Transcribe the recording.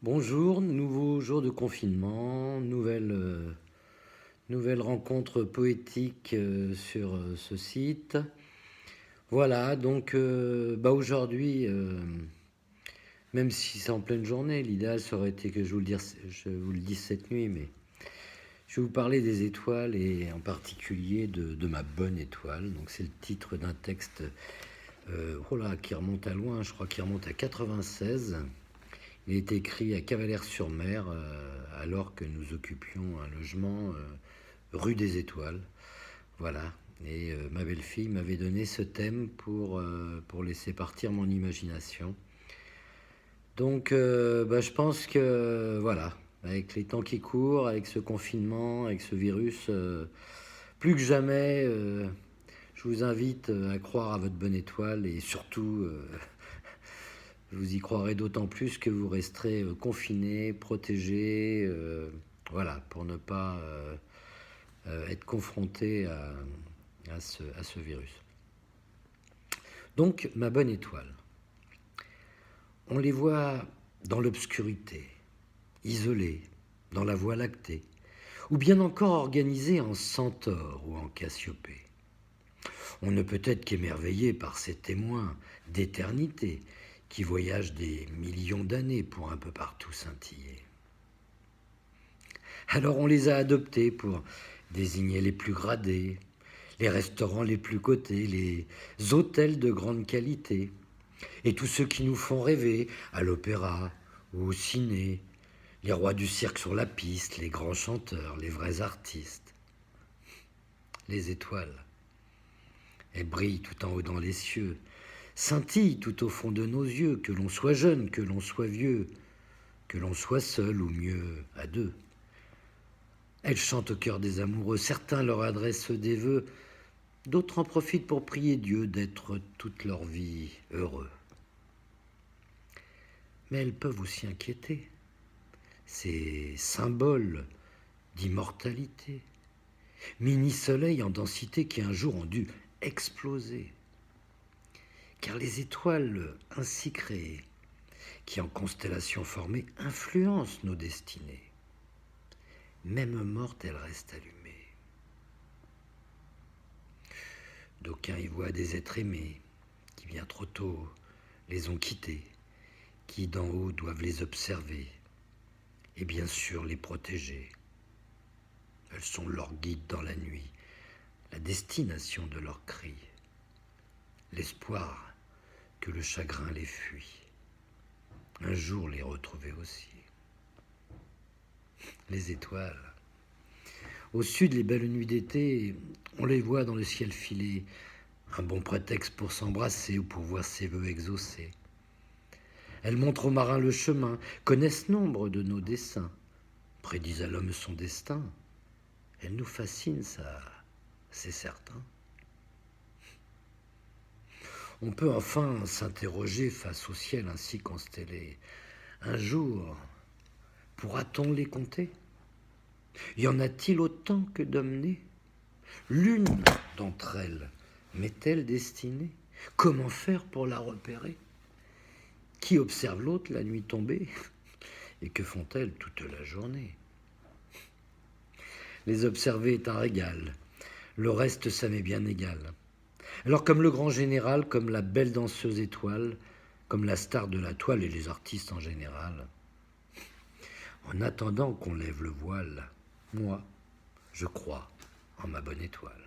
Bonjour, nouveau jour de confinement, nouvelle rencontre poétique sur ce site. Voilà, donc aujourd'hui, même si c'est en pleine journée, l'idéal ça aurait été que je vous le dise cette nuit, mais je vais vous parler des étoiles et en particulier de ma bonne étoile. Donc c'est le titre d'un texte qui remonte à loin, je crois qu'il remonte à 96. Il est écrit à Cavalère-sur-Mer, alors que nous occupions un logement rue des Étoiles. Voilà. Et ma belle-fille m'avait donné ce thème pour laisser partir mon imagination. Donc, je pense que, voilà, avec les temps qui courent, avec ce confinement, avec ce virus, plus que jamais, je vous invite à croire à votre bonne étoile et surtout vous y croirez d'autant plus que vous resterez confiné, protégé, voilà, pour ne pas être confronté à ce virus. Donc, ma bonne étoile. On les voit dans l'obscurité, isolés, dans la Voie lactée, ou bien encore organisés en centaure ou en Cassiopée. On ne peut être qu'émerveillé par ces témoins d'éternité qui voyagent des millions d'années pour un peu partout scintiller. Alors on les a adoptés pour désigner les plus gradés, les restaurants les plus cotés, les hôtels de grande qualité, et tous ceux qui nous font rêver à l'opéra ou au ciné, les rois du cirque sur la piste, les grands chanteurs, les vrais artistes. Les étoiles, elles brillent tout en haut dans les cieux, scintillent tout au fond de nos yeux, que l'on soit jeune, que l'on soit vieux, que l'on soit seul ou mieux à deux. Elles chantent au cœur des amoureux, certains leur adressent des vœux, d'autres en profitent pour prier Dieu d'être toute leur vie heureux. Mais elles peuvent aussi inquiéter, ces symboles d'immortalité, mini-soleils en densité qui un jour ont dû exploser. Car les étoiles ainsi créées, qui en constellations formées influencent nos destinées, même mortes, elles restent allumées. D'aucuns y voient des êtres aimés, qui bien trop tôt les ont quittés, qui d'en haut doivent les observer, et bien sûr les protéger. Elles sont leurs guides dans la nuit, la destination de leurs cris, l'espoir que le chagrin les fuit, un jour les retrouver aussi. Les étoiles. Au sud, les belles nuits d'été, on les voit dans le ciel filé, un bon prétexte pour s'embrasser ou pour voir ses vœux exaucés. Elles montrent aux marins le chemin, connaissent nombre de nos desseins, prédisent à l'homme son destin. Elles nous fascinent, ça, c'est certain. On peut enfin s'interroger face au ciel ainsi constellé. Un jour, pourra-t-on les compter ? Y en a-t-il autant que d'hommes nés ? L'une d'entre elles m'est-elle destinée ? Comment faire pour la repérer ? Qui observe l'autre la nuit tombée ? Et que font-elles toute la journée ? Les observer est un régal, le reste ça m'est bien égal. Alors comme le grand général, comme la belle danseuse étoile, comme la star de la toile et les artistes en général, en attendant qu'on lève le voile, moi, je crois en ma bonne étoile.